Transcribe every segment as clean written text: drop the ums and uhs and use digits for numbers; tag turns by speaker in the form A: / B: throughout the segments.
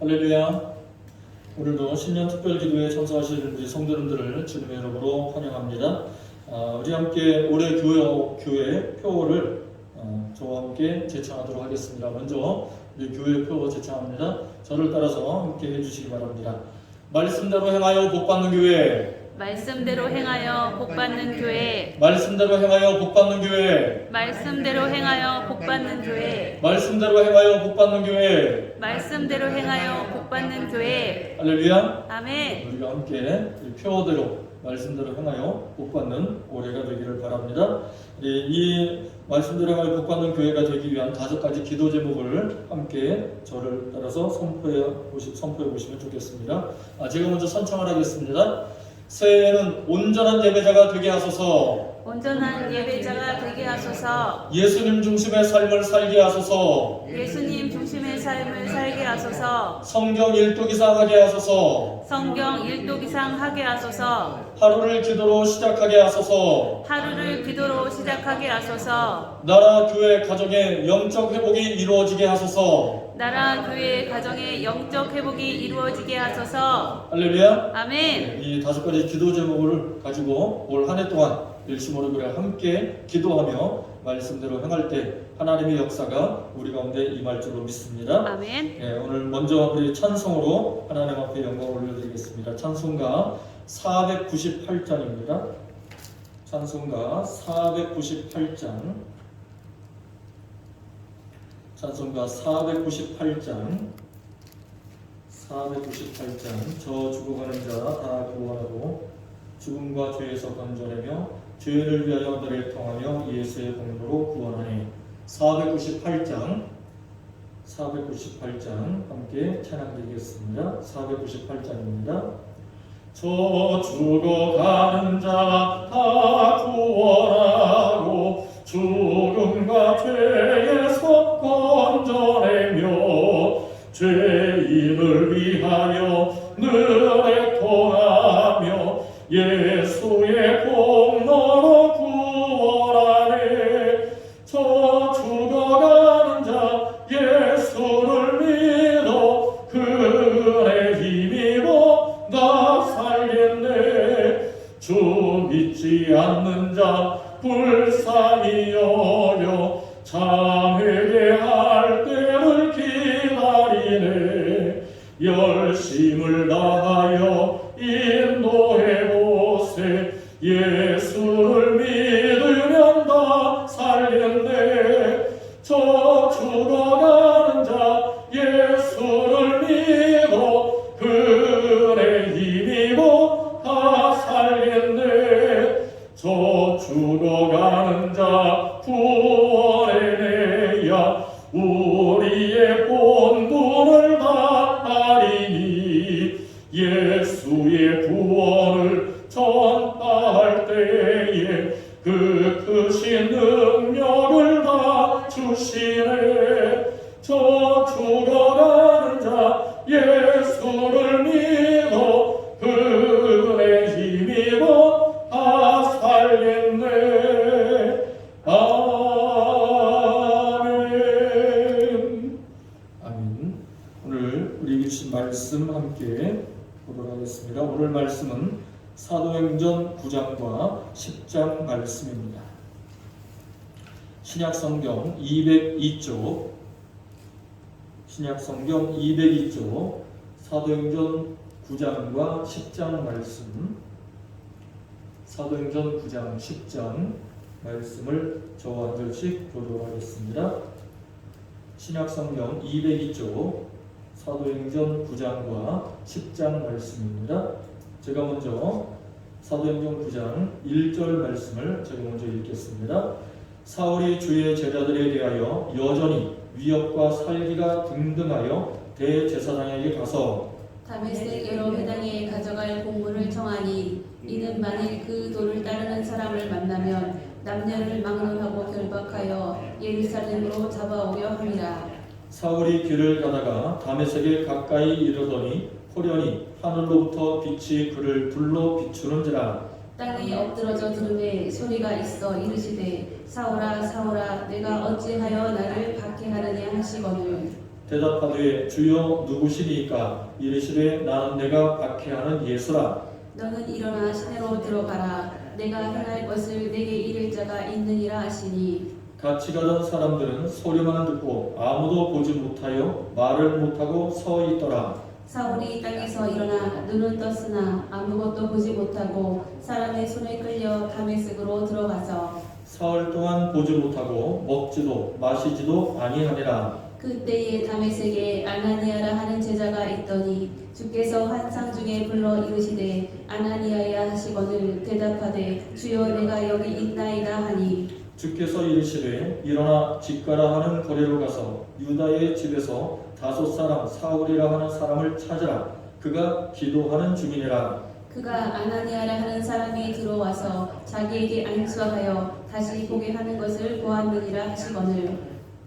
A: 할렐루야. 오늘도 신년 특별기도에 참석하실 우리 성도님들을 주님의 이름으로 환영합니다. 우리 함께 올해 교회 표를 저와 함께 제창하도록 하겠습니다. 먼저 우리 교회 표 제창합니다. 저를 따라서 함께 해주시기 바랍니다. 말씀대로 행하여 복받는 교회.
B: 말씀대로 행하여 복받는 교회.
A: 말씀대로 행하여 복받는 교회.
B: 말씀대로 행하여 복받는 교회.
A: 말씀대로 행하여 복받는 교회.
B: 말씀대로 행하여 복받는 교회.
A: 할렐루야.
B: 아멘.
A: 우리가 함께 이 표대로 말씀대로 행하여 복받는 올해가 되기를 바랍니다. 이 말씀대로 행하여 복받는 교회가 되기 위한 5가지 기도 제목을 함께 저를 따라서 선포해 보시면 좋겠습니다. 제가 먼저 선창을 하겠습니다. 새해에는 온전한 예배자가 되게 하소서.
B: 온전한 예배자가 되게 하소서.
A: 예수님 중심의 삶을 살게 하소서.
B: 예수님 중심의 삶을 살게 하소서.
A: 성경 1독 이상 하게 하소서.
B: 성경 1독 이상 하게 하소서.
A: 하루를 기도로 시작하게 하소서.
B: 하루를 기도로 시작하게 하소서.
A: 나라, 교회, 가정의 영적 회복이 이루어지게 하소서.
B: 나라, 교회, 가정의 영적 회복이 이루어지게 하소서.
A: 할렐루야.
B: 아멘.
A: 이 5가지 기도 제목을 가지고 올 한 해 동안 일심으로 그래 함께 기도하며 말씀대로 행할 때 하나님의 역사가 우리 가운데 임할 줄로 믿습니다.
B: 아멘.
A: 오늘 먼저 우리 찬송으로 하나님 앞에 영광을 올려드리겠습니다. 찬송가 498장입니다. 찬송가 498장. 찬송가 498장. 저 죽어가는 자 다 구원하고 죽음과 죄에서 건져내며 죄를 위하여 너를 통하며 예수의 공로로 구원하네. 498장 함께 찬양드리겠습니다. 498장입니다. 저 죽어가는 자 다 구원하고 죽음과 죄에서 건져내며 죄인을 위하여 늘 통하며 예수의 공로로 구원하네. 저 죽어가는 자 예수를 믿어 그의 힘입어 나 살겠네. 주 믿지 않는 자 불쌍히 여겨 참 회개할 때를 기다리네. 열심을 다하여 인도해보세. 예수를 믿으면 다 살겠네. 저 죽어가는 자 예수를 믿어 그의 힘입어 다 살겠네. 저 죽어가는 자 구원해내야 우리의 본분을 다하리니. 예수의 구원을 전파할 때에 그 크신 능력을 다 주시네. 저 죽어가는 자 예수를 믿어 그의 힘입어 다 살겠네. 아멘. 오늘 우리 주신 말씀 함께 보도록 하겠습니다. 오늘 말씀은 사도행전 9장과 10장 말씀입니다. 신약성경 202쪽 사도행전 9장과 10장 말씀. 사도행전 9장 10장 말씀을 저와 한 절씩 보도록 하겠습니다. 신약성경 202쪽 사도행전 9장과 10장 말씀입니다. 제가 먼저 사도행전 9장 1절 말씀을 제가 먼저 읽겠습니다. 사울이 주의 제자들에 대하여 여전히 위협과 살기가 등등하여 대제사장에게 가서
B: 다메섹으로 회당에 가져갈 공문을 청하니 이는 만일 그 도를 따르는 사람을 만나면 남녀를 막론하고 결박하여 예루살렘으로 잡아오려 함이라.
A: 사울이 길을 가다가 다메섹에 가까이 이르더니 호련히 하늘로부터 빛이 그를 둘러 비추는지라.
B: 땅에 엎드러져 들음에 소리가 있어 이르시되 사울아 사울아 내가 어찌하여 나를 박해하느냐 하시거늘
A: 대답하되 주여 누구시니까? 이르시되 나는 내가 박해하는 예수라.
B: 너는 일어나 시내로 들어가라. 내가 행할 것을 내게 이를 자가 있느니라 하시니
A: 같이 가던 사람들은 소리만 듣고 아무도 보지 못하여 말을 못하고 서 있더라.
B: 사울이 땅에서 일어나 눈은 떴으나 아무것도 보지 못하고 사람의 손에 끌려 다메섹으로 들어가서
A: 사흘 동안 보지 못하고 먹지도 마시지도 아니하니라.
B: 그때에 다메섹에 아나니아라 하는 제자가 있더니 주께서 환상 중에 불러 이르시되 아나니아야 하시거늘 대답하되 주여 내가 여기 있나이다 하니
A: 주께서 이르시되 일어나 집가라 하는 거리로 가서 유다의 집에서 5 사울이라 하는 사람을 찾으라. 그가 기도하는 중이니라.
B: 그가 아나니아라 하는 사람이 들어와서 자기에게 안수하여 다시 보게 하는 것을 보았느니라 하시거늘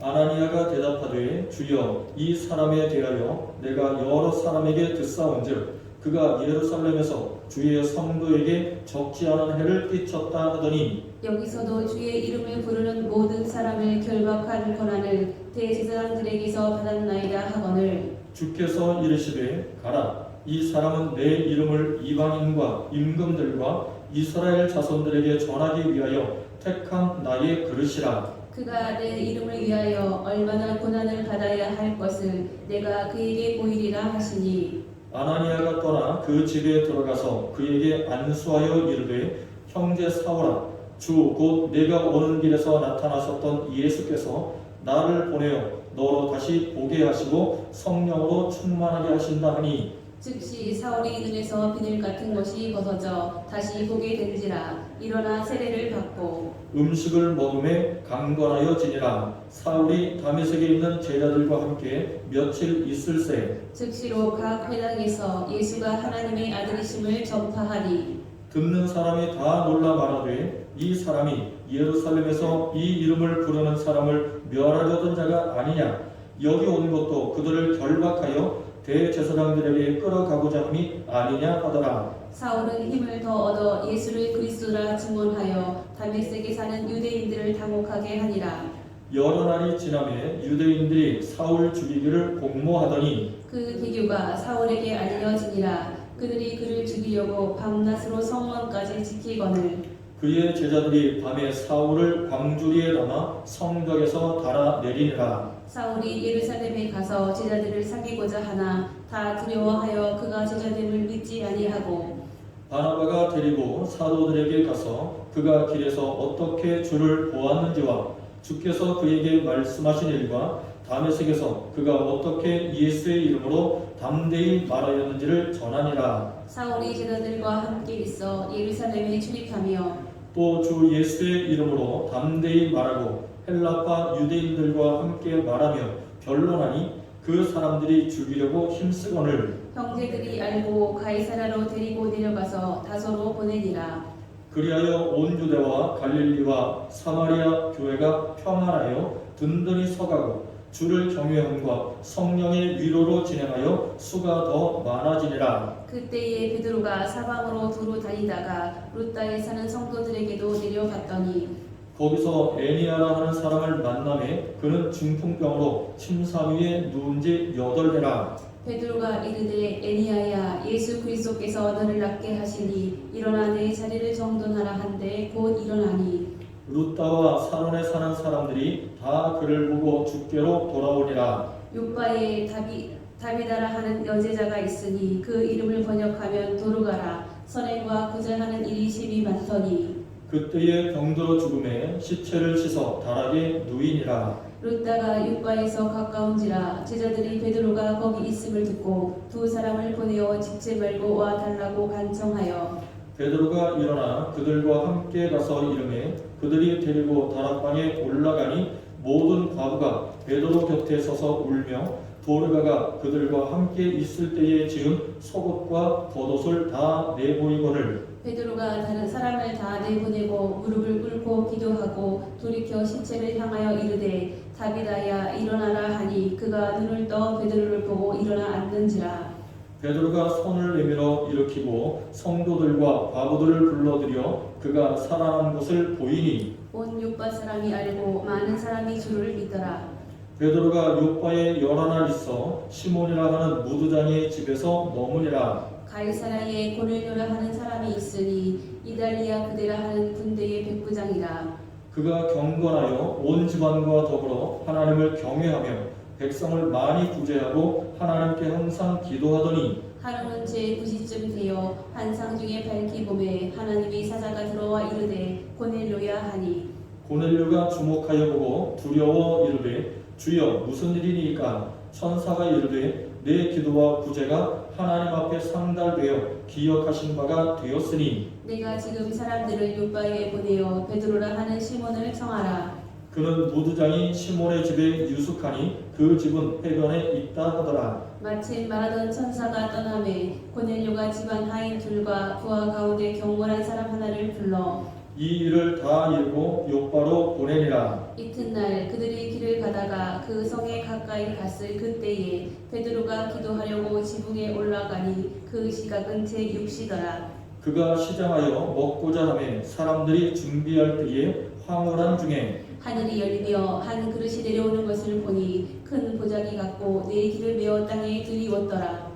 A: 아나니아가 대답하되 주여 이 사람에 대하여 내가 여러 사람에게 듣사온즉 그가 예루살렘에서 주의 성도에게 적지 않은 해를 끼쳤다 하더니
B: 여기서도 주의 이름을 부르는 모든 사람을 결박할 권한을 대제사장들에게서 받았나이다 하거늘
A: 주께서 이르시되 가라. 이 사람은 내 이름을 이방인과 임금들과 이스라엘 자손들에게 전하기 위하여 택한 나의 그릇이라.
B: 그가 내 이름을 위하여 얼마나 고난을 받아야 할 것을 내가 그에게 보이리라 하시니
A: 아나니아가 떠나 그 집에 들어가서 그에게 안수하여 이르되 형제 사울아 주 곧 내가 오는 길에서 나타나셨던 예수께서 나를 보내어 너로 다시 보게 하시고 성령으로 충만하게 하신다 하니
B: 즉시 사울이 눈에서 비늘 같은 것이 벗어져 다시 보게 된지라 일어나 세례를 받고
A: 음식을 먹음에 강건하여 지니라. 사울이 다메섹에 있는 제자들과 함께 며칠 있을새
B: 즉시로 각 회당에서 예수가 하나님의 아들이심을 전파하니
A: 듣는 사람이 다 놀라 말하되 이 사람이 예루살렘에서 이 이름을 부르는 사람을 멸하려던 자가 아니냐. 여기 온 것도 그들을 결박하여 대제사장들에게 끌어가고자 함이 아니냐 하더라.
B: 사울은 힘을 더 얻어 예수를 그리스도라 증언하여 다메섹에 사는 유대인들을 당혹하게 하니라.
A: 여러 날이 지나매 유대인들이 사울 죽이기를 공모하더니
B: 그 계교가 사울에게 알려지니라. 그들이 그를 죽이려고 밤낮으로 성문까지 지키거늘
A: 그의 제자들이 밤에 사울을 광주리에 담아 성벽에서 달아내리니라.
B: 사울이 예루살렘에 가서 제자들을 사귀고자 하나 다 두려워하여 그가 제자됨을 믿지 아니하고
A: 바나바가 데리고 사도들에게 가서 그가 길에서 어떻게 주를 보았는지와 주께서 그에게 말씀하신 일과 다메섹에서 그가 어떻게 예수의 이름으로 담대히 말하였는지를 전하니라.
B: 사울이 제자들과 함께 있어 예루살렘에 출입하며
A: 또 주 예수의 이름으로 담대히 말하고 헬라파 유대인들과 함께 말하며 변론하니 그 사람들이 죽이려고 힘쓰거늘
B: 형제들이 알고 가이사라로 데리고 내려가서 다소로 보내니라.
A: 그리하여 온 유대와 갈릴리와 사마리아 교회가 평안하여 든든히 서가고 주를 경외함과 성령의 위로로 진행하여 수가 더 많아지니라.
B: 그때에 베드로가 사방으로 두루 다니다가 루다에 사는 성도들에게도 내려갔더니
A: 거기서 애니아라 하는 사람을 만나매 그는 중풍병으로 침사 위에 누운 지 8해라.
B: 베드로가 이르되 애니야야 예수 그리스도께서 너를 낫게 하시니 일어나 내 자리를 정돈하라 한데 곧 일어나니
A: 루다와 사론에 사는 사람들이 다 그를 보고 주께로 돌아오니라.
B: 요바에 다비다라 하는 여제자가 있으니 그 이름을 번역하면 도르가라. 선행과 구제하는 일이 심히 많더니
A: 그때에 병들어 죽음에 시체를 씻어 다락에 누이니라.
B: 루다가 요바에서 가까운지라 제자들이 베드로가 거기 있음을 듣고 2 사람을 보내어 집지 말고 와 달라고 간청하여
A: 베드로가 일어나 그들과 함께 가서 이르매 그들이 데리고 다락방에 올라가니 모든 과부가 베드로 곁에 서서 울며 도르가가 그들과 함께 있을 때에 지은 속옷과 겉옷을 다 내보이거늘
B: 베드로가 다른 사람을 다 내보내고 무릎을 꿇고 기도하고 돌이켜 시체를 향하여 이르되 다비다야 일어나라 하니 그가 눈을 떠 베드로를 보고 일어나 앉는지라.
A: 베드로가 손을 내밀어 일으키고 성도들과 과부들을 불러들여 그가 살아난 것을 보이니
B: 온 요바 사람이 알고 많은 사람이 주를 믿더라.
A: 베드로가 요파에 여러 날 있어 시몬이라 하는 무두장의 집에서 머무니라.
B: 가이사라에 고넬료라 하는 사람이 있으니 이달리아 그대라 하는 군대의 백부장이라.
A: 그가 경건하여 온 집안과 더불어 하나님을 경외하며 백성을 많이 구제하고 하나님께 항상 기도하더니
B: 하루는 제9시쯤 되어 환상 중에 밝히 보매 하나님의 사자가 들어와 이르되 고넬료야 하니
A: 고넬료가 주목하여 보고 두려워 이르되 주여 무슨 일이니까? 천사가 이르되 내 기도와 구제가 하나님 앞에 상달되어 기억하신 바가 되었으니
B: 내가 지금 사람들을 요바에 보내어 베드로라 하는 시몬을 청하라.
A: 그는 무두장이 시몬의 집에 유숙하니 그 집은 해변에 있다 하더라.
B: 마침 말하던 천사가 떠나매 고넬료가 집안 하인 둘과 부하 가운데 경건한 사람 하나를 불러
A: 이 일을 다 읽고 요바로 보내니라.
B: 이튿날 그들이 길을 가다가 그 성에 가까이 갔을 그때에 베드로가 기도하려고 지붕에 올라가니 그 시각은 제6시더라.
A: 그가 시장하여 먹고자 하매 사람들이 준비할 때에 황홀한 중에
B: 하늘이 열리며 한 그릇이 내려오는 것을 보니 큰 보자기 같고 네 길을 메어 땅에 들이웠더라.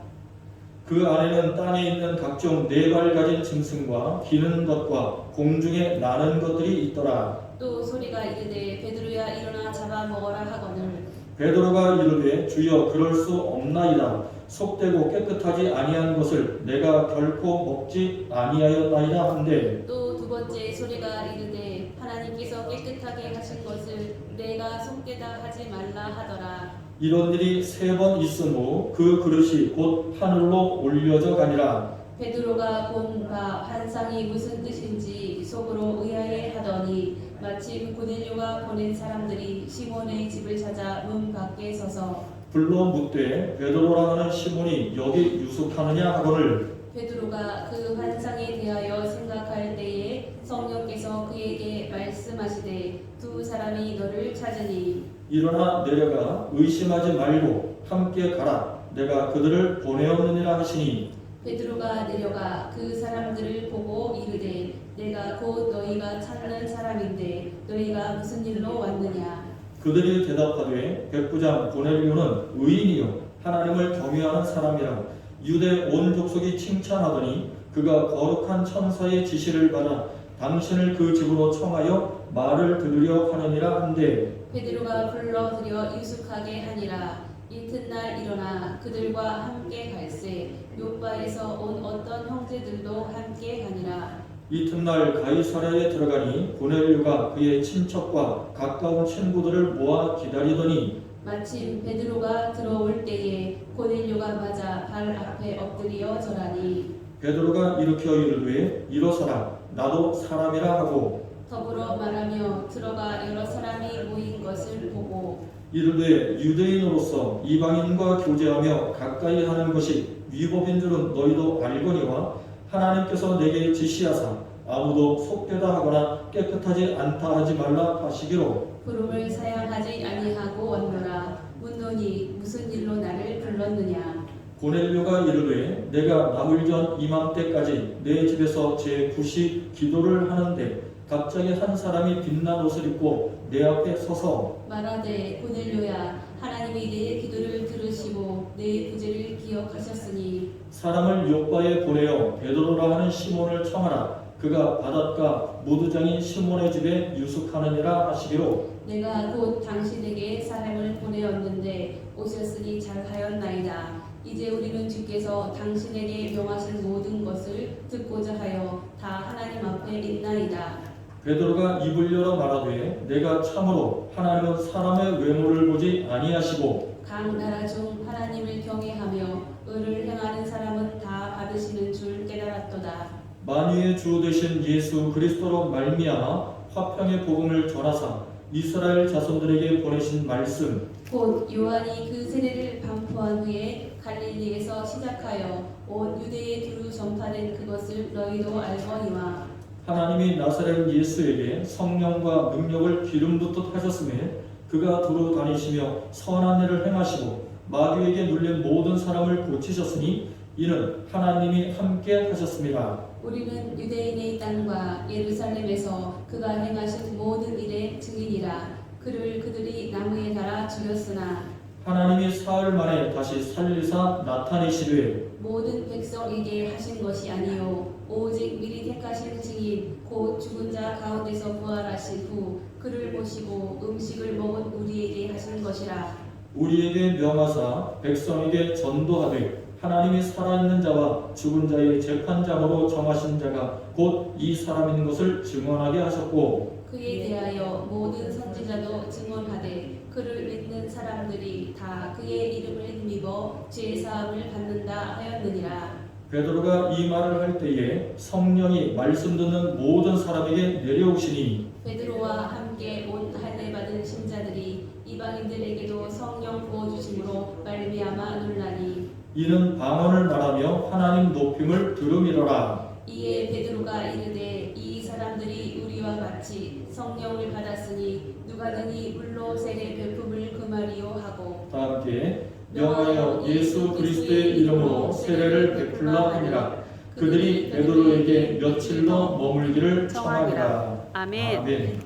A: 그 안에는 땅에 있는 각종 네 발 가진 짐승과 기는 것과 공중에 나는 것들이 있더라.
B: 또 소리가 이르되 베드로야 일어나 잡아 먹어라 하거늘
A: 베드로가 이르되 주여 그럴 수 없나이다. 속되고 깨끗하지 아니한 것을 내가 결코 먹지 아니하였나이다 한데
B: 또 두 번째 소리가 이르되 하나님께서 깨끗하게 하신 것을 내가 속되다 하지 말라 하더라.
A: 이런 일이 3번 있은 후 그 그릇이 곧 하늘로 올려져 가니라.
B: 베드로가 본 바 환상이 무슨 뜻인지 속으로 의아해하더니 마침 고넬료가 보낸 사람들이 시몬의 집을 찾아 문 밖에 서서
A: 불러 묻되 베드로라 하는 시몬이 여기 유숙하느냐 하거늘
B: 베드로가 그 환상에 대하여 생각할 때에 성령께서 그에게 말씀하시되 두 사람이 너를 찾으니
A: 일어나 내려가 의심하지 말고 함께 가라. 내가 그들을 보내었느니라 하시니
B: 베드로가 내려가 그 사람들을 보고 이르되 내가 곧 너희가 찾는 사람인데 너희가 무슨 일로 왔느냐.
A: 그들이 대답하되 백부장 고넬료는 의인이요 하나님을 경외하는 사람이라. 유대 온 족속이 칭찬하더니 그가 거룩한 천사의 지시를 받아 당신을 그 집으로 청하여 말을 들으려 하느니라 한데
B: 베드로가 불러들여 유숙하게 하니라. 이튿날 일어나 그들과 함께 갈새 요바에서 온 어떤 형제들도 함께 가니라.
A: 이튿날 가이사랴에 들어가니 고넬료가 그의 친척과 가까운 친구들을 모아 기다리더니
B: 마침 베드로가 들어올 때에 고넬료가 맞아 발 앞에 엎드려 절하니
A: 베드로가 일으켜 이르되 일어서라 나도 사람이라 하고
B: 더불어 말하며 들어가 여러 사람이 모인 것을 보고
A: 이르되 유대인으로서 이방인과 교제하며 가까이 하는 것이 위법인 줄은 너희도 알거니와 하나님께서 내게 지시하사 아무도 속되다 하거나 깨끗하지 않다 하지 말라 하시기로
B: 부름을 사양하지 아니하고 왔노라. 묻노니 무슨 일로 나를 불렀느냐.
A: 고넬료가 이르되 내가 나흘 전 이맘때까지 내 집에서 제9시 기도를 하는데 갑자기 한 사람이 빛난 옷을 입고 내 앞에 서서
B: 말하되 고넬료야 하나님이 내 기도를 들으시고 내 구제를 기억하셨으니
A: 사람을 요바에 보내어 베드로라 하는 시몬을 청하라. 그가 바닷가 무두장인 시몬의 집에 유숙하느니라 하시기로
B: 내가 곧 당신에게 사람을 보내었는데 오셨으니 잘하였나이다. 이제 우리는 주께서 당신에게 명하신 모든 것을 듣고자 하여 다 하나님 앞에 있나이다.
A: 베드로가 입을 열어 말하되 내가 참으로 하나님은 사람의 외모를 보지 아니하시고
B: 각 나라 중 하나님을 경외하며 의를 행하는 사람은 다 받으시는 줄 깨달았도다.
A: 만유의 주 되신 예수 그리스도로 말미암아 화평의 복음을 전하사 이스라엘 자손들에게 보내신 말씀
B: 곧 요한이 그 세례를 반포한 후에 갈릴리에서 시작하여 온 유대에 두루 전파된 그것을 너희도 알거니와
A: 하나님이 나사렛 예수에게 성령과 능력을 기름 붓듯 하셨음에 그가 두루 다니시며 선한 일을 행하시고 마귀에게 눌린 모든 사람을 고치셨으니 이는 하나님이 함께 하셨습니다.
B: 우리는 유대인의 땅과 예루살렘에서 그가 행하신 모든 일의 증인이라. 그를 그들이 나무에 달아 죽였으나
A: 하나님이 사흘 만에 다시 살리사 나타내시되
B: 모든 백성에게 하신 것이 아니요 오직 미리 택하신 증인 곧 죽은 자 가운데서 부활하신 후 그를 보시고 음식을 먹은 우리에게 하신 것이라.
A: 우리에게 명하사 백성에게 전도하되 하나님이 살아있는 자와 죽은 자의 재판장으로 정하신 자가 곧 이 사람인 것을 증언하게 하셨고
B: 그에 대하여 모든 선지자도 증언하되 그를 믿는 사람들이 다 그의 이름을 힘입어 죄 사함을 받는다 하였느니라.
A: 베드로가 이 말을 할 때에 성령이 말씀 듣는 모든 사람에게 내려오시니
B: 베드로와 함께 온 할례 받은 신자들이 이방인들에게도 성령 부어 주심으로 말미암아 놀라니
A: 이는 방언을 말하며 하나님 높임을 들음이로라.
B: 이에 베드로가 이르되 이 사람들이 우리와 같이 성령을 받았으니 누가 능히 물로 세례 베품을 금하리요 하고
A: 다 함께 명하여 예수 그리스도의 이름으로 세례를 베풀라 하니라. 그들이 베드로에게 며칠 더 머물기를 청하니라.
B: 아멘.
A: 아멘.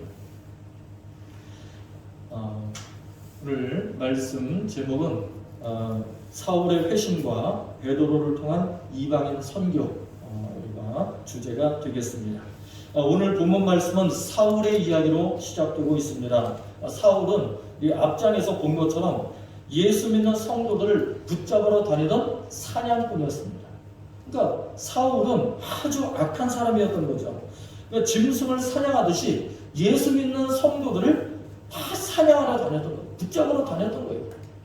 A: 오늘 말씀 제목은 사울의 회심과 베드로를 통한 이방인 선교가 주제가 되겠습니다. 오늘 본문 말씀은 사울의 이야기로 시작되고 있습니다. 사울은 이 앞장에서 본 것처럼 예수 믿는 성도들을 붙잡으러 다니던 사냥꾼이었습니다. 그러니까 사울은 아주 악한 사람이었던 거죠. 그러니까 짐승을 사냥하듯이 예수 믿는 성도들을 다 사냥하러 다녔던 거예요. 붙잡으러 다녔던 거예요.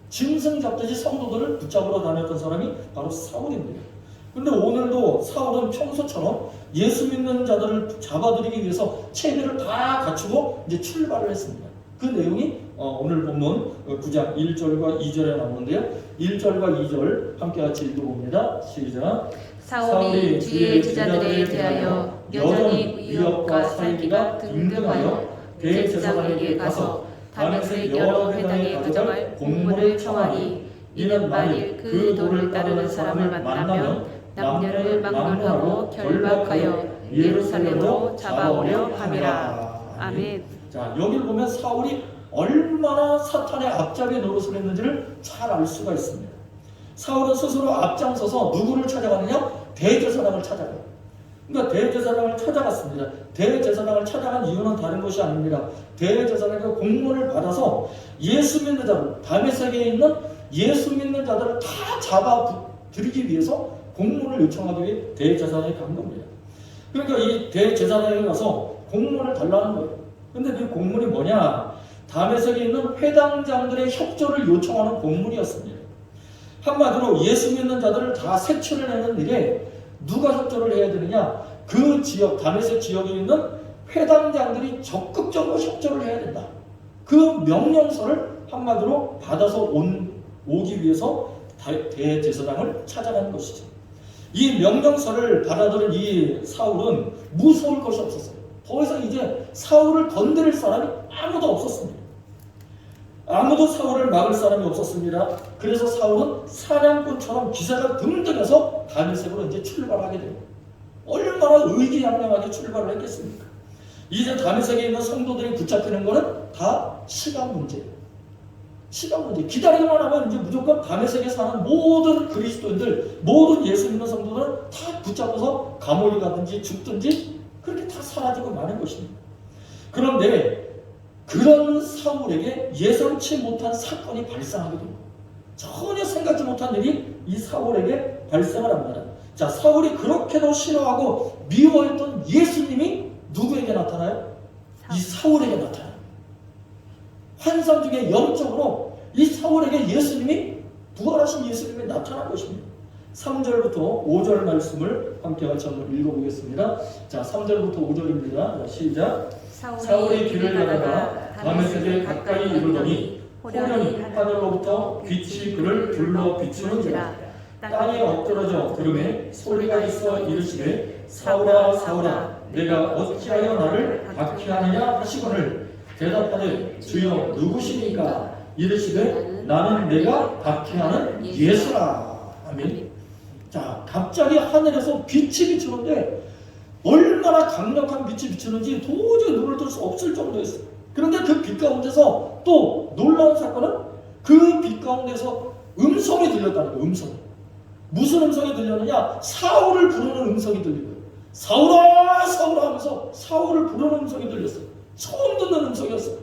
A: 짐승 잡듯이 성도들을 붙잡으러 다녔던 사람이 바로 사울입니다. 근데 오늘도 사울은 평소처럼 예수 믿는 자들을 잡아들이기 위해서 채비를 다 갖추고 이제 출발을 했습니다. 그 내용이 오늘 본문 9장 1절과 2절에 나오는데요. 1절과 2절 함께 같이 읽어봅니다. 시작.
B: 사울이 주의 제자들에 대하여 여전히 위협과 살기가 등등하여 대제사장에게 가서 다메섹 여러 회당에 가져갈 공문을 청하니 이는 만일 그 도를 따르는 사람을 만나면 남녀를 막론하고 결박하여 예루살렘으로 잡아오려 함이라. 아멘.
A: 자, 여기를 보면 사울이 얼마나 사탄의 앞잡이 노릇을 했는지를 잘 알 수가 있습니다. 사울은 스스로 앞장서서 누구를 찾아가느냐? 대제사장을 찾아가요. 그러니까 대제사장을 찾아갔습니다. 대제사장을 찾아간 이유는 다른 것이 아닙니다. 대제사장에게 공문을 받아서 예수 믿는 자들, 다메섹에 있는 예수 믿는 자들을 다 잡아들이기 위해서 공문을 요청하기 위해 대제사장에 간 겁니다. 그러니까 이 대제사장에 가서 공문을 달라는 거예요. 근데 그 공문이 뭐냐? 다메섹에 있는 회당장들의 협조를 요청하는 공문이었습니다. 한마디로 예수 믿는 자들을 다 색출해내는 일에 누가 협조를 해야 되느냐? 그 지역, 다메섹 지역에 있는 회당장들이 적극적으로 협조를 해야 된다. 그 명령서를 한마디로 받아서 오기 위해서 대제사장을 찾아가는 것이죠. 이 명령서를 받아들인 이 사울은 무서울 것이 없었어요. 더 이상 이제 사울을 건드릴 사람이 아무도 없었습니다. 아무도 사울을 막을 사람이 없었습니다. 그래서 사울은 사냥꾼처럼 기사가 등등해서 다메섹으로 이제 출발하게 됩니다. 얼마나 의기양양하게 출발을 했겠습니까? 이제 다메섹에 있는 성도들이 붙잡히는 것은 다 시간 문제예요. 시간 문제. 기다리기만 하면 이제 무조건 다메섹에 사는 모든 그리스도인들, 모든 예수 믿는 성도들은 다 붙잡아서 감옥에 가든지 죽든지 그렇게 다 사라지고 마는 것입니다. 그런데 그런 사울에게 예상치 못한 사건이 발생하게 됩니다. 전혀 생각지 못한 일이 이 사울에게 발생을 합니다. 자, 사울이 그렇게도 싫어하고 미워했던 예수님이 누구에게 나타나요? 이 사울에게 나타나요. 환상 중에 영적으로 이 사울에게 예수님이, 부활하신 예수님이 나타난 것입니다. 3절부터 5절 말씀을 함께 같이 한번 읽어보겠습니다. 자, 3절부터 5절입니다. 시작. 사울이 길을 가다가 다메섹에 가까이 이르더니 호련히 하늘로부터 빛이 그를 둘러 비추는지라. 땅에 엎드러져 들음에 소리가 있어 이르시되 사울아 사울아 내가 어찌하여 나를 박해하느냐 하시거늘 대답하되 주여 누구시니까? 이르시되 나는 내가 박해하는 예수라. 아멘. 자, 갑자기 하늘에서 빛이 비추는데 얼마나 강력한 빛이 비추는지 도저히 눈을 뜰 수 없을 정도였어요. 그런데 그 빛 가운데서 또 놀라운 사건은 그 빛 가운데서 음성이 들렸다는 거예요. 음성. 무슨 음성이 들렸느냐? 사울을 부르는 음성이 들린 거예요. 사울아 사울아 하면서 사울을 부르는 음성이 들렸어요. 처음 듣는 음성이었어요.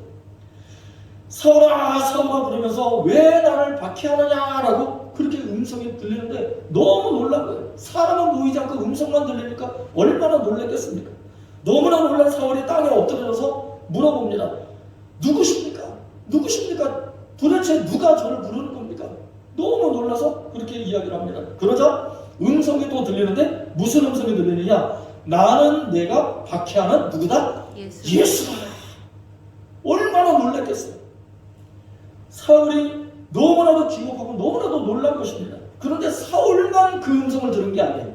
A: 사울아 사울아 부르면서 왜 나를 박해하느냐라고 그렇게 음성이 들리는데 너무 놀란 거예요. 사람은 보이지 않고 음성만 들리니까 얼마나 놀랐겠습니까? 너무나 놀란 사울이 땅에 엎드려서 물어봅니다. 누구십니까? 누구십니까? 도대체 누가 저를 부르는 겁니까? 너무 놀라서 그렇게 이야기를 합니다. 그러자 음성이 또 들리는데 무슨 음성이 들리느냐? 나는 내가 박해하는 누구다? 예수다. 얼마나 놀랐겠어요. 사울이 너무나도 기겁하고 너무나도 놀란 것입니다. 그런데 사울만 그 음성을 들은 게 아니에요.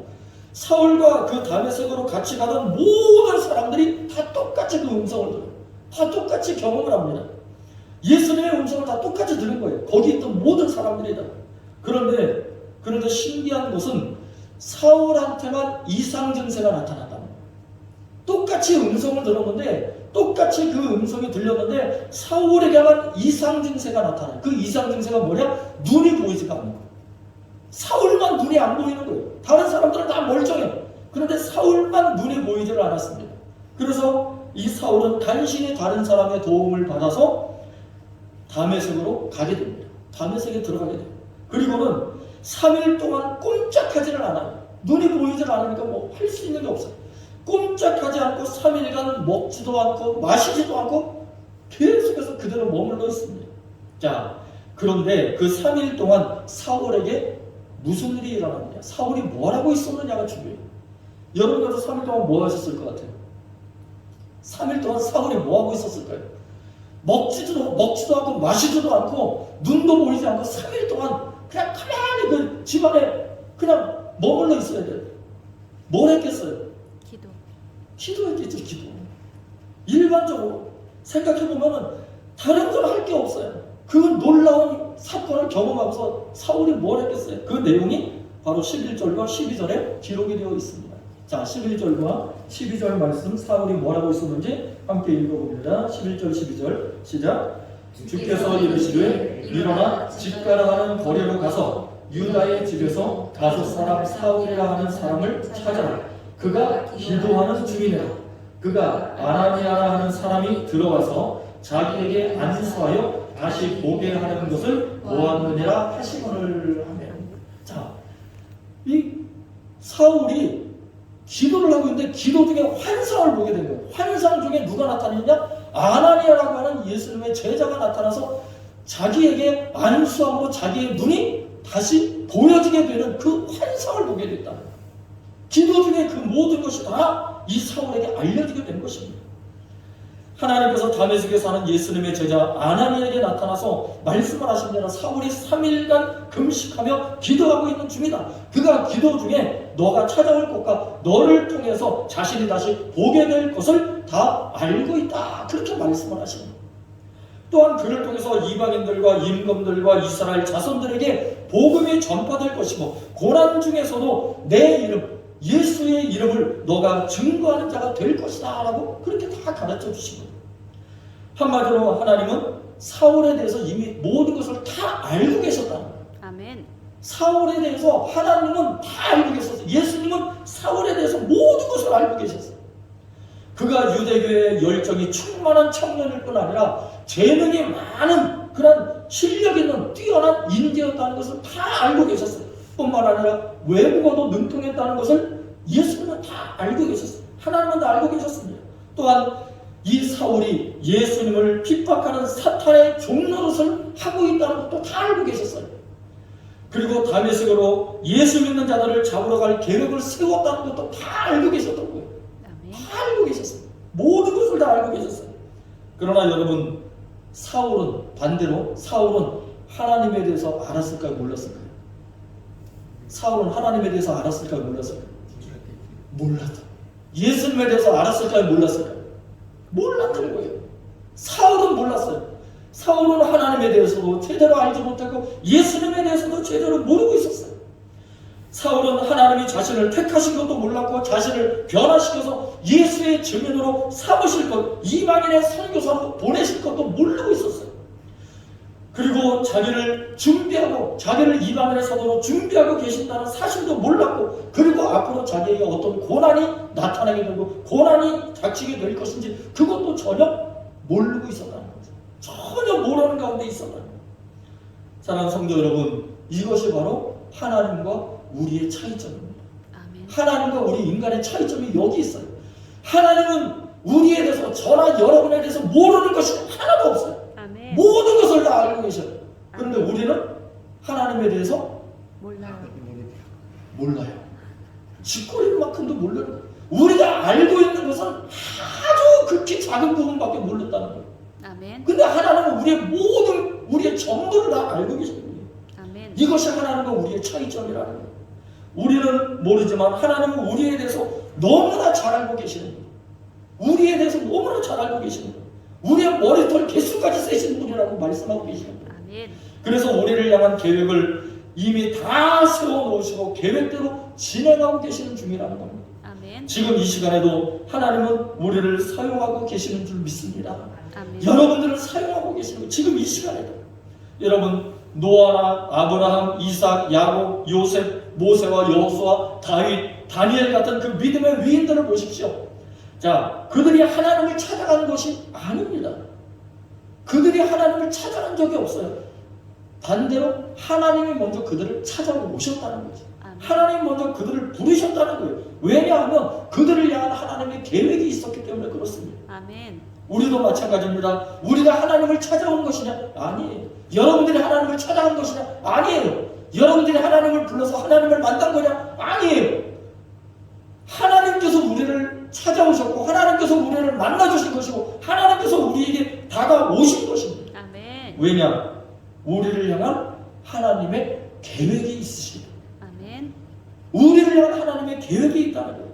A: 사울과 그 다메섹으로 같이 가던 모든 사람들이 다 똑같이 그 음성을 들어요. 다 똑같이 경험을 합니다. 예수님의 음성을 다 똑같이 들은 거예요. 거기 있던 모든 사람들이다. 그런데 신기한 것은 사울한테만 이상 증세가 나타났다. 똑같이 음성을 들었는데 똑같이 그 음성이 들렸는데 사울에게만 이상 증세가 나타나요. 그 이상 증세가 뭐냐? 눈이 보이지가 않는 거예요. 사울만 눈이 안 보이는 거예요. 다른 사람들은 다 멀쩡해요. 그런데 사울만 눈이 보이지를 않았습니다. 그래서 이 사울은 간신히 다른 사람의 도움을 받아서 다메섹으로 가게 됩니다. 다메섹에 들어가게 돼요. 그리고는 3일 동안 꼼짝하지를 않아요. 눈이 보이질 않으니까 뭐 할 수 있는 게 없어요. 꼼짝하지 않고 3일간 먹지도 않고 마시지도 않고 계속해서 그대로 머물러 있습니다. 자, 그런데 그 3일 동안 사울에게 무슨 일이 일어났느냐? 사울이 뭘 하고 있었느냐가 중요해요. 여러분들도 3일 동안 뭐 하셨을 것 같아요? 3일 동안 사울이 뭐 하고 있었을까요? 먹지도 않고 마시지도 않고 눈도 보이지 않고 3일 동안 그냥 가만히 그 집안에 그냥 머물러 있어야 돼요. 뭘 했겠어요? 기도했겠죠. 기도. 일반적으로 생각해보면 다른 걸 할 게 없어요. 그 놀라운 사건을 경험하면서 사울이 뭘 했겠어요? 그 내용이 바로 11절과 12절에 기록이 되어 있습니다. 자, 11절과 12절 말씀, 사울이 뭘 하고 있었는지 함께 읽어봅니다. 11절 12절 시작. 주께서 이르시되 일어나 집가라 하는 거리로 가서 유다의 집에서 다섯 사람 사울이라 하는 사람을 찾아라. 그가 기도하는 중이니라. 그가 아나니아라 하는 사람이 들어가서 자기에게 안수하여 다시 보게 하는 것을 보았느니라 하시거늘 하며. 자, 이 사울이 기도를 하고 있는데 기도 중에 환상을 보게 된 거예요. 환상 중에 누가 나타나느냐? 아나니아라고 하는 예수님의 제자가 나타나서 자기에게 안수함으로 자기의 눈이 다시 보여지게 되는 그 환상을 보게 됐다. 기도 중에 그 모든 것이 다 이 사울에게 알려지게 된 것입니다. 하나님께서 다메섹에 사는 예수님의 제자 아나니아에게 나타나서 말씀을 하십니다. 사울이 3일간 금식하며 기도하고 있는 중이다. 그가 기도 중에 너가 찾아올 것과 너를 통해서 자신이 다시 보게 될 것을 다 알고 있다. 그렇게 말씀을 하십니다. 또한 그를 통해서 이방인들과 임금들과 이스라엘 자손들에게 복음이 전파될 것이고 고난 중에서도 내 이름 예수의 이름을 너가 증거하는 자가 될 것이다 라고 그렇게 다 가르쳐 주십니다. 한마디로 하나님은 사울에 대해서 이미 모든 것을 다 알고 계셨다.
B: 아멘.
A: 사울에 대해서 하나님은 다 알고 계셨어요. 예수님은 사울에 대해서 모든 것을 알고 계셨어요. 그가 유대교의 열정이 충만한 청년일 뿐 아니라 재능이 많은 그런 실력 있는 뛰어난 인재였다는 것을 다 알고 계셨어요. 뿐만 아니라 외국어도 능통했다는 것을 예수님은 다 알고 계셨어요. 하나님은 다 알고 계셨습니다. 또한 이 사울이 예수님을 핍박하는 사탄의 종노릇을 하고 있다는 것도 다 알고 계셨어요. 그리고 다메섹으로 예수 믿는 자들을 잡으러 갈 계획을 세웠다는 것도 다 알고 계셨던 거예요. 다 알고 계셨어요. 모든 것을 다 알고 계셨어요. 그러나 여러분, 반대로 사울은 하나님에 대해서 알았을까요? 몰랐을까요? 사울은 하나님에 대해서 알았을까요? 몰랐을까요? 몰랐다. 예수님에 대해서 알았을까요? 몰랐을까요? 몰랐던 거예요. 사울은 몰랐어요. 사울은 하나님에 대해서도 제대로 알지 못하고 예수님에 대해서도 제대로 모르고 있었어요. 사울은 하나님이 자신을 택하신 것도 몰랐고 자신을 변화시켜서 예수의 증인으로 삼으실 것, 이방인의 선교사로 보내실 것도 모르고 있었어요. 그리고 자기를 준비하고 자기를 이방인의 사도로 준비하고 계신다는 사실도 몰랐고, 그리고 앞으로 자기에게 어떤 고난이 나타나게 되고 고난이 닥치게 될 것인지 그것도 전혀 모르고 있었다는 거죠. 전혀 모르는 가운데 있었다는 거예요. 사랑하는 성도 여러분, 이것이 바로 하나님과 우리의 차이점입니다.
B: 아멘.
A: 하나님과 우리 인간의 차이점이 여기 있어요. 하나님은 우리에 대해서, 저나 여러분에 대해서 모르는 것이 하나도 없어요.
B: 아멘.
A: 모든 것을 다 알고 계셔요. 그런데 우리는 하나님에 대해서 몰라요. 쥐꼬리만큼도 모르는 거예요. 우리가 알고 있는 것은 아주 극히 작은 부분밖에 모른다는 거예요.
B: 아멘.
A: 근데 하나님은 우리의 모든, 우리의 전부를 다 알고 계시는 거예요.
B: 아멘.
A: 이것이 하나님과 우리의 차이점이라는 거예요. 우리는 모르지만 하나님은 우리에 대해서 너무나 잘 알고 계시는 거예요. 우리에 대해서 너무나 잘 알고 계시는 거예요. 우리의 머리털 개수까지 세신 분이라고 말씀하고 계시는 거예요.
B: 아멘.
A: 그래서 우리를 향한 계획을 이미 다 세워놓으시고 계획대로 진행하고 계시는 중이라는 겁니다.
B: 아멘.
A: 지금 이 시간에도 하나님은 우리를 사용하고 계시는 줄 믿습니다.
B: 아멘.
A: 여러분들을 사용하고 계시는 거예요. 지금 이 시간에도. 여러분, 노아나 아브라함, 이삭, 야곱, 요셉, 모세와 여호수아, 다윗, 다니엘 같은 그 믿음의 위인들을 보십시오. 자, 그들이 하나님을 찾아간 것이 아닙니다. 그들이 하나님을 찾아간 적이 없어요. 반대로 하나님이 먼저 그들을 찾아오셨다는 거죠.
B: 아멘.
A: 하나님이 먼저 그들을 부르셨다는 거예요. 왜냐하면 그들을 향한 하나님의 계획이 있었기 때문에 그렇습니다.
B: 아멘.
A: 우리도 마찬가지입니다. 우리가 하나님을 찾아온 것이냐? 아니에요. 여러분들이 하나님을 찾아간 것이냐? 아니에요. 여러분들이 하나님을 불러서 하나님을 만난 거냐? 아니에요. 하나님께서 우리를 찾아오셨고 하나님께서 우리를 만나주신 것이고 하나님께서 우리에게 다가오신 것입니다.
B: 아멘.
A: 왜냐? 우리를 향한 하나님의 계획이 있으시기 때문에.
B: 아멘.
A: 우리를 향한 하나님의 계획이 있다는 거예요.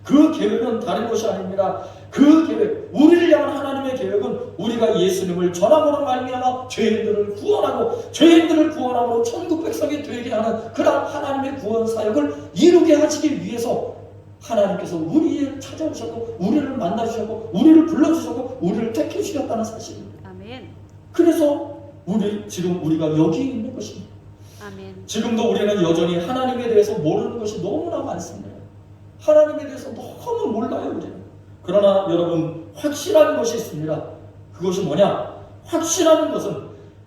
A: 그 계획은 다른 것이 아닙니다. 그 계획, 우리를 향한 하나님의 계획은 우리가 예수님을 전함으로 말미암아 죄인들을 구원하고 죄인들을 구원함으로 천국 백성이 되게 하는 그런 하나님의 구원 사역을 이루게 하시기 위해서 하나님께서 우리를 찾아오셨고 우리를 만나주셨고 우리를 불러주셨고 우리를 택해주셨다는 사실입니다.
B: 아멘.
A: 그래서 지금 우리가 여기 있는 것입니다.
B: 아멘.
A: 지금도 우리는 여전히 하나님에 대해서 모르는 것이 너무나 많습니다. 하나님에 대해서 너무 몰라요, 우리는. 그러나 여러분, 확실한 것이 있습니다. 그것이 뭐냐? 확실한 것은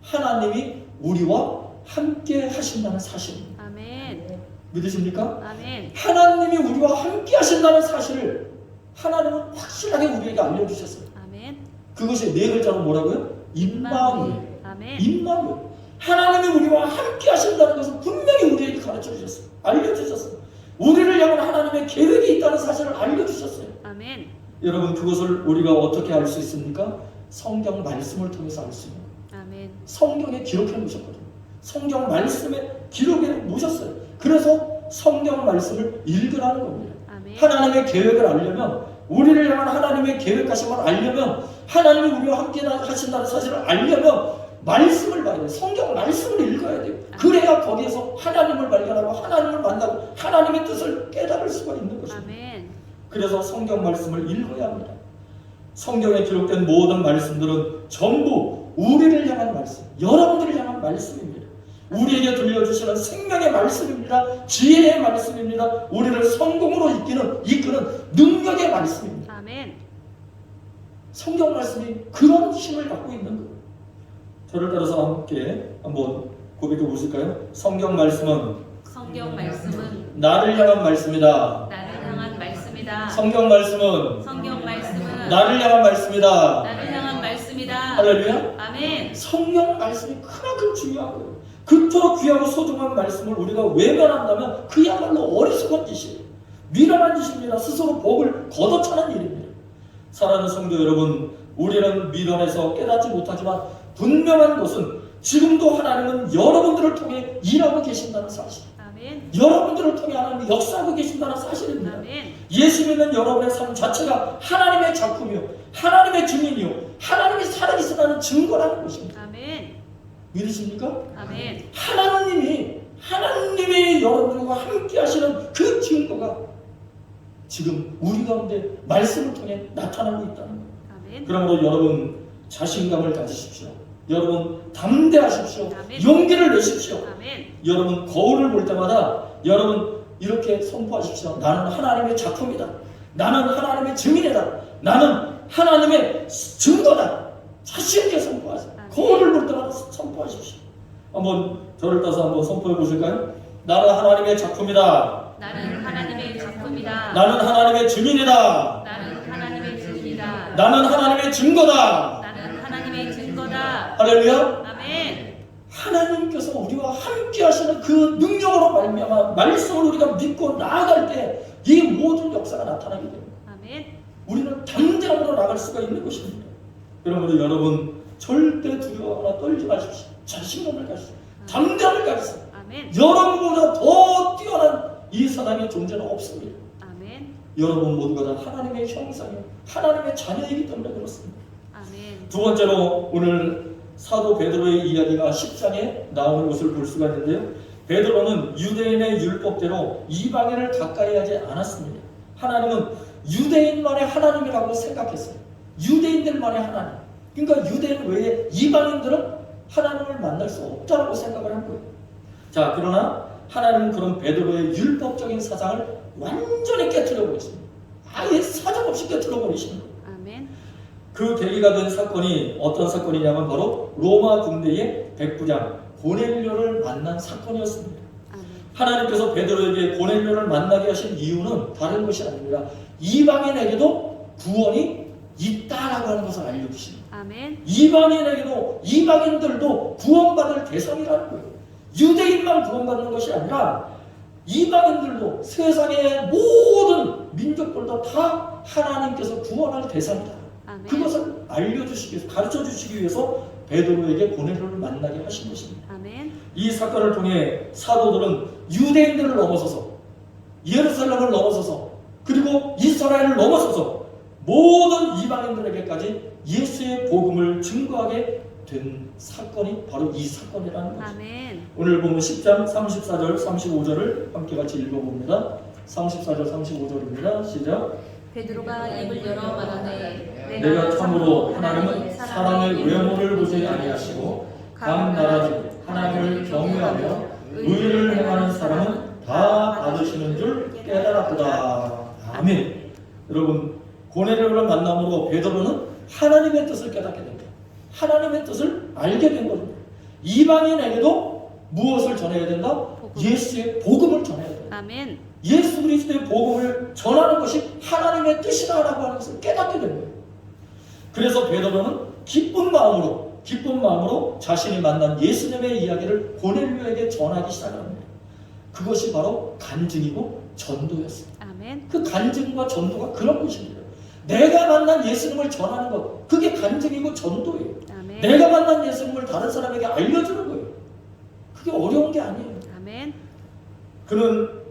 A: 하나님이 우리와 함께 하신다는 사실입니다.
B: 아멘.
A: 믿으십니까?
B: 아멘.
A: 하나님이 우리와 함께 하신다는 사실을 하나님은 확실하게 우리에게 알려주셨어요.
B: 아멘.
A: 그것이 네 글자로 뭐라고요? 임마누엘.
B: 아멘.
A: 임마누엘. 하나님이 우리와 함께 하신다는 것을 분명히 우리에게 가르쳐 주셨어요. 알려주셨어요. 우리를 향한 하나님의 계획이 있다는 사실을 알려주셨어요.
B: 아멘.
A: 여러분, 그것을 우리가 어떻게 알 수 있습니까? 성경 말씀을 통해서 알 수 있는 거예요.
B: 아멘.
A: 성경에 기록해 놓으셨거든요. 성경 말씀에 기록해 놓으셨어요. 그래서 성경 말씀을 읽으라는 겁니다.
B: 아멘.
A: 하나님의 계획을 알려면, 우리를 향한 하나님의 계획하심을 알려면, 하나님이 우리와 함께 하신다는 사실을 알려면 말씀을 봐야 돼요. 성경 말씀을 읽어야 돼요. 그래야 거기에서 하나님을 발견하고 하나님을 만나고 하나님의 뜻을 깨달을 수가 있는 것입니다.
B: 아멘.
A: 그래서 성경 말씀을 읽어야 합니다. 성경에 기록된 모든 말씀들은 전부 우리를 향한 말씀, 여러분들을 향한 말씀입니다. 우리에게 들려주시는 생명의 말씀입니다. 지혜의 말씀입니다. 우리를 성공으로 이끄는 능력의 말씀입니다.
B: 아멘.
A: 성경 말씀이 그런 힘을 갖고 있는 거예요. 저를 따라서 함께 한번 고백해 보실까요? 성경 말씀은 나를 향한 말씀이다.
B: 나를 향한 말씀이다.
A: 성경 말씀은 나를 향한 말씀이다.
B: 나를 향한 말씀이다.
A: 할렐루야.
B: 아멘.
A: 성경 말씀이 그만큼 중요한 거예요. 그토록 귀하고 소중한 말씀을 우리가 외면한다면 그야말로 어리석은 짓이에요. 미련한 짓입니다. 스스로 복을 걷어차는 일입니다. 사랑하는 성도 여러분, 우리는 미련해서 깨닫지 못하지만 분명한 것은 지금도 하나님은 여러분들을 통해 일하고 계신다는 사실,
B: 아멘.
A: 여러분들을 통해 하나님이 역사하고 계신다는 사실입니다.
B: 아멘.
A: 예수 믿는 여러분의 삶 자체가 하나님의 작품이요, 하나님의 증인이요, 하나님이 살아계시다는 증거라는 것입니다.
B: 아멘.
A: 믿으십니까?
B: 아멘.
A: 하나님의 여러분과 함께 하시는 그 증거가 지금 우리 가운데 말씀을 통해 나타나고 있다는 거예요.
B: 아멘.
A: 그러므로 여러분 자신감을 가지십시오. 여러분 담대하십시오.
B: 아멘.
A: 용기를 내십시오.
B: 아멘.
A: 여러분 거울을 볼 때마다 여러분 이렇게 선포하십시오. 나는 하나님의 작품이다. 나는 하나님의 증인이다. 나는 하나님의 증거다. 자신 있게 선포하세요. 거울을 볼 때마다 선포하십시오. 한번 저를 따서 한번 선포해 보실까요? 나는 하나님의 작품이다.
B: 나는 하나님의 작품이다.
A: 나는 하나님의 증인이다.
B: 나는 하나님의 증인이다.
A: 나는 하나님의 증거다.
B: 나는 하나님의 증거다.
A: 할렐루야.
B: 아멘.
A: 하나님께서 우리와 함께 하시는 그 능력으로 말미암아 말씀을 우리가 믿고 나아갈 때 이 모든 역사가 나타나게 됩니다.
B: 아멘.
A: 우리는 담대함으로 나갈 수가 있는 것입니다. 그러므로 여러분 절대 두려워하거나 떨지 마십시오. 자신감을 가지십시오. 담대함을 가지세요.
B: 아멘.
A: 여러분보다 더 뛰어난 이 사람의 존재는 없습니다.
B: 아멘.
A: 여러분 모두가 다 하나님의 형상이요 하나님의 자녀이기 때문에 그렇습니다.
B: 아멘.
A: 두 번째로 오늘 사도 베드로의 이야기가 10장에 나오는 것을 볼 수가 있는데요. 베드로는 유대인의 율법대로 이방인을 가까이 하지 않았습니다. 하나님은 유대인만의 하나님이라고 생각했어요. 유대인들만의 하나님. 그러니까 유대인 외에 이방인들은 하나님을 만날 수 없다고 생각을 한 거예요. 자, 그러나 하나님은 그런 베드로의 율법적인 사상을 완전히 깨트려 버리십니다. 아예 사정없이 깨트려 버리시는 거예요.
B: 아멘.
A: 그 계기가 된 사건이 어떤 사건이냐면 바로 로마 군대의 백부장 고넬료를 만난 사건이었습니다.
B: 아멘.
A: 하나님께서 베드로에게 고넬료를 만나게 하신 이유는 다른 것이 아닙니다. 이방인에게도 구원이 있다라고 하는 것을 알려주십니다.
B: 아멘.
A: 이방인에게도 이방인들도 구원받을 대상이라는 거예요. 유대인만 구원받는 것이 아니라 이방인들도 세상의 모든 민족들도 다 하나님께서 구원할 대상이다.
B: 아멘.
A: 그것을 알려주시기 위해서 가르쳐주시기 위해서 베드로에게 고넬료를 만나게 하신 것입니다.
B: 아멘.
A: 이 사건을 통해 사도들은 유대인들을 넘어서서 예루살렘을 넘어서서 그리고 이스라엘을 넘어서서 모든 이방인들에게까지 예수의 복음을 증거하게 된 사건이 바로 이 사건이라는 거죠.
B: 아멘.
A: 오늘 보면 10장 34절 35절을 함께 같이 읽어봅니다. 34절 35절입니다. 시작.
B: 베드로가 입을 열어 말하되
A: 내가 참으로 하나님은 사람의 외모를 보지 아니하시고 각 나라 중 하나님을 경외하며 의를 행하는 사람은 다 받으시는 줄 깨달았도다. 아멘. 여러분 고넬료를 만남으로 베드로는 하나님의 뜻을 깨닫게 됩니다. 하나님의 뜻을 알게 된 겁니다. 이방인에게도 무엇을 전해야 된다?
B: 복음.
A: 예수의 복음을 전해야 된다.
B: 아멘.
A: 예수 그리스도의 복음을 전하는 것이 하나님의 뜻이다라고 하는 것을 깨닫게 된 거예요. 그래서 베드로는 기쁜 마음으로 자신이 만난 예수님의 이야기를 고넬료에게 전하기 시작합니다. 그것이 바로 간증이고 전도였어요.
B: 아멘.
A: 그 간증과 전도가 그런 것입니다. 내가 만난 예수님을 전하는 것, 그게 간증이고 전도예요.
B: 아멘.
A: 내가 만난 예수님을 다른 사람에게 알려주는 거예요. 그게 어려운 게 아니에요.
B: 아멘.
A: 그는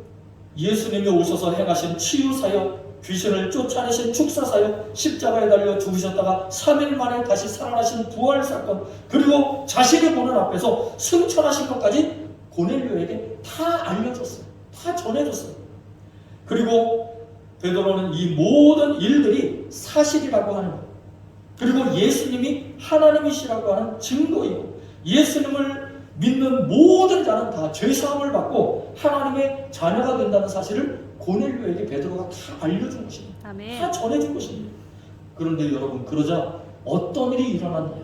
A: 예수님이 오셔서 행하신 치유사역, 귀신을 쫓아내신 축사사역, 십자가에 달려 죽으셨다가 3일 만에 다시 살아나신 부활사건, 그리고 자신이 보는 앞에서 승천하신 것까지 고넬료에게 다 알려줬어요. 다 전해줬어요. 그리고 베드로는 이 모든 일들이 사실이라고 하는 것, 그리고 예수님이 하나님이시라고 하는 증거이고, 예수님을 믿는 모든 자는 다 죄사함을 받고 하나님의 자녀가 된다는 사실을 고넬료에게 베드로가 다 알려준 것입니다.
B: 아멘.
A: 다 전해준 것입니다. 그런데 여러분, 그러자 어떤 일이 일어났느냐?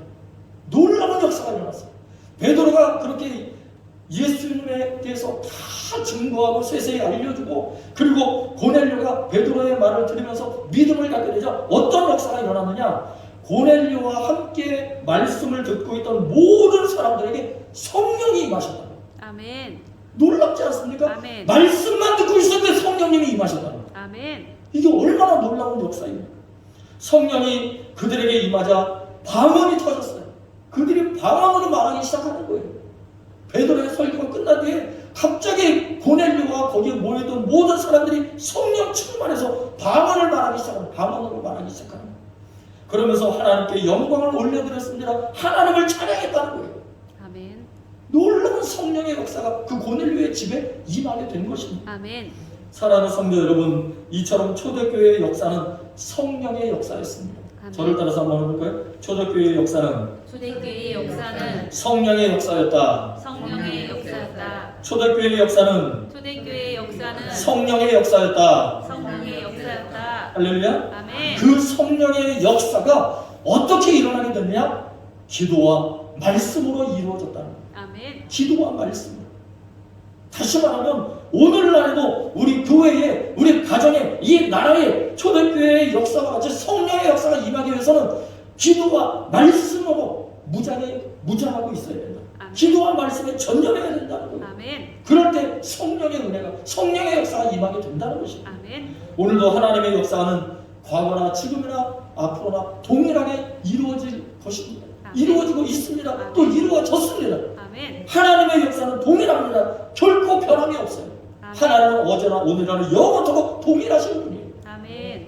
A: 놀라운 역사가 일어났어요. 베드로가 그렇게 예수님에 대해서 다 증거하고 세세히 알려주고, 그리고 고넬료가 베드로의 말을 들으면서 믿음을 갖게 되자 어떤 역사가 일어났느냐? 고넬료와 함께 말씀을 듣고 있던 모든 사람들에게 성령이 임하셨다.
B: 아멘.
A: 놀랍지 않습니까?
B: 아멘.
A: 말씀만 듣고 있었는데 성령님이 임하셨다.
B: 아멘.
A: 이게 얼마나 놀라운 역사입니까? 성령이 그들에게 임하자 방언이 터졌어요. 그들이 방언으로 말하기 시작하는 거예요. 베드로의 설교가 끝난 뒤에 갑자기 고넬료와 거기에 모여있던 모든 사람들이 성령 충만해서 방언을 말하기 시작하는, 방언으로 말하기 시작하는 거예요. 그러면서 하나님께 영광을 올려드렸습니다. 하나님을 찬양했다는 거예요.
B: 아멘.
A: 놀라운 성령의 역사가 그 고넬료의 집에 임하게 된 것입니다.
B: 아멘.
A: 사랑하는 성도 여러분, 이처럼 초대교회의 역사는 성령의 역사였습니다.
B: 아멘.
A: 저를 따라서 한번 해볼까요? 초대교회의 역사는
B: 초대교회의 역사는
A: 성령의 역사였다.
B: 성령의 역사였다.
A: 초대교회의 역사는
B: 초대교회의 역사는
A: 성령의 역사였다.
B: 성령의 역사였다.
A: 할렐루야.
B: 아멘.
A: 그 성령의 역사가 어떻게 일어나게 됐냐? 기도와 말씀으로 이루어졌다는 거예요.
B: 아멘.
A: 기도와 말씀. 다시 말하면 오늘날에도 우리 교회에, 우리 가정에, 이 나라에 초대교회의 역사와 같이 성령의 역사가 임하기 위해서는 기도와 말씀으로 무장하고 있어야 된다.
B: 아멘.
A: 기도와 말씀에 전념해야 된다는 거예요.
B: 아멘.
A: 그럴 때 성령의 은혜가, 성령의 역사가 임하게 된다는 것입니다.
B: 아멘.
A: 오늘도 하나님의 역사는 과거나 지금이나 앞으로나 동일하게 이루어질 것입니다.
B: 아멘.
A: 이루어지고 있습니다. 또 이루어졌습니다.
B: 아멘.
A: 하나님의 역사는 동일합니다. 결코 변함이 없어요.
B: 아멘.
A: 하나님은 어제나 오늘날 영원토록 동일하신 분이에요.
B: 아멘.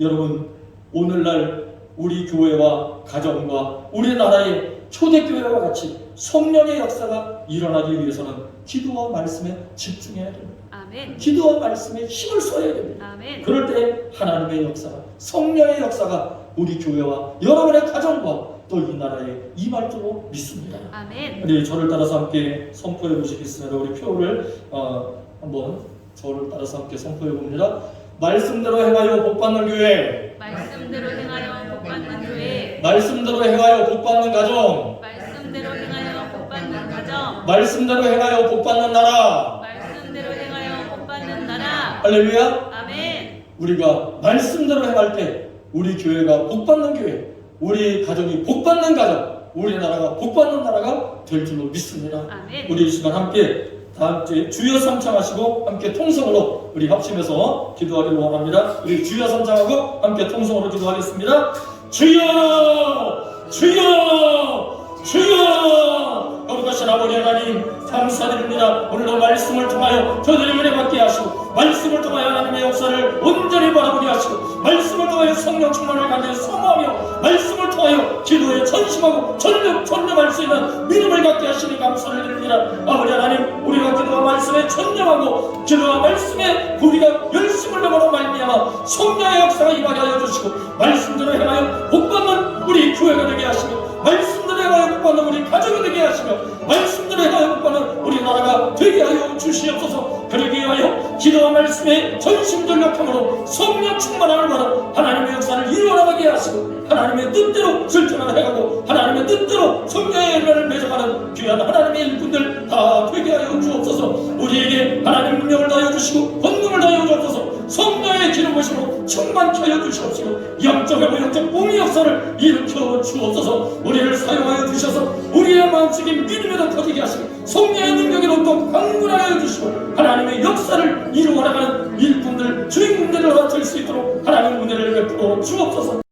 A: 여러분, 오늘날 우리 교회와 가정과 우리나라의 초대교회와 같이 성령의 역사가 일어나기 위해서는 기도와 말씀에 집중해야 됩니다.
B: 아멘.
A: 기도와 말씀에 힘을 써야 됩니다.
B: 아멘.
A: 그럴 때 하나님의 역사가, 성령의 역사가 우리 교회와 여러분의 가정과 또 이 나라에 임할 줄로 믿습니다.
B: 아멘.
A: 우리 저를 따라서 함께 선포해 보시겠습니다. 우리 표를 한번 저를 따라서 함께 선포해 봅니다. 말씀대로 행하여 복받는 교회,
B: 말씀대로 행하여 복받는 교회,
A: 말씀대로 행하여 복받는 가정,
B: 말씀대로 행하여 복받는 가정,
A: 말씀대로 행하여 복받는 나라.
B: 말씀대로 행하여 복받는 나라.
A: 할렐루야.
B: 아멘.
A: 우리가 말씀대로 행할 때 우리 교회가 복받는 교회, 우리 가정이 복받는 가정, 우리나라가 복받는 나라가 될 줄로 믿습니다.
B: 아멘.
A: 우리 이 시간 함께 다음 주에 주여 삼창하시고 함께 통성으로 우리 합심해서 기도하기를 원합니다. 우리 주여 삼창하고 함께 통성으로 기도하겠습니다. 주여, 주여, 주여. 거룩하신 아버지 하나님 감사드립니다. 오늘도 말씀을 통하여 저들이 은혜 받게 하시고, 말씀을 통하여 하나님의 역사를 온전히 바라보게 하시고, 말씀을 통하여 성령 충만을 가지고 성화하며, 말씀을 통하여 기도에 전심하고 전념할 수 있는 믿음을 갖게 하시니 감사를 드립니다. 아버지 하나님, 우리가 기도와 말씀에 전념하고 기도와 말씀에 우리가 열심을 내므로 말미암아 성령의 역사가 임하게 하여 주시고, 말씀대로 행하여 복받는 우리 교회가 되게 하시고, 말씀대로 행하여 복받는 우리 가족이 되게 하시며, 말씀대로 행하여 복받는 우리나라가 되게 하여 주시옵소서. 그러기 위하여 기도와 말씀에 전심전력함으로 성령 충만함을 받아 하나님의 역사를 이루어나가게 하시고, 하나님의 뜻대로 실천을 해가고 하나님의 뜻대로 성령의 열매를 맺어가는 귀한 하나님의 일꾼들 다 되게 하여 주옵소서. 우리에게 하나님의 능력을 다하여 주시고 권능을 다하여 주옵소서. 성령의 기름 부으심으로 충만케 하여 주시옵시고, 영적 회복, 영적 공의 역사를 일으켜 주옵소서. 우리를 사용하여 주셔서 우리의 마음속에 믿음에도 터지게 하시고, 성령의 능력으로 또 강군하여 주시고, 하나님의 역사를 이루어 나가는 일꾼들, 주인공들을 될 수 있도록 하나님의 은혜를 베풀어 주옵소서.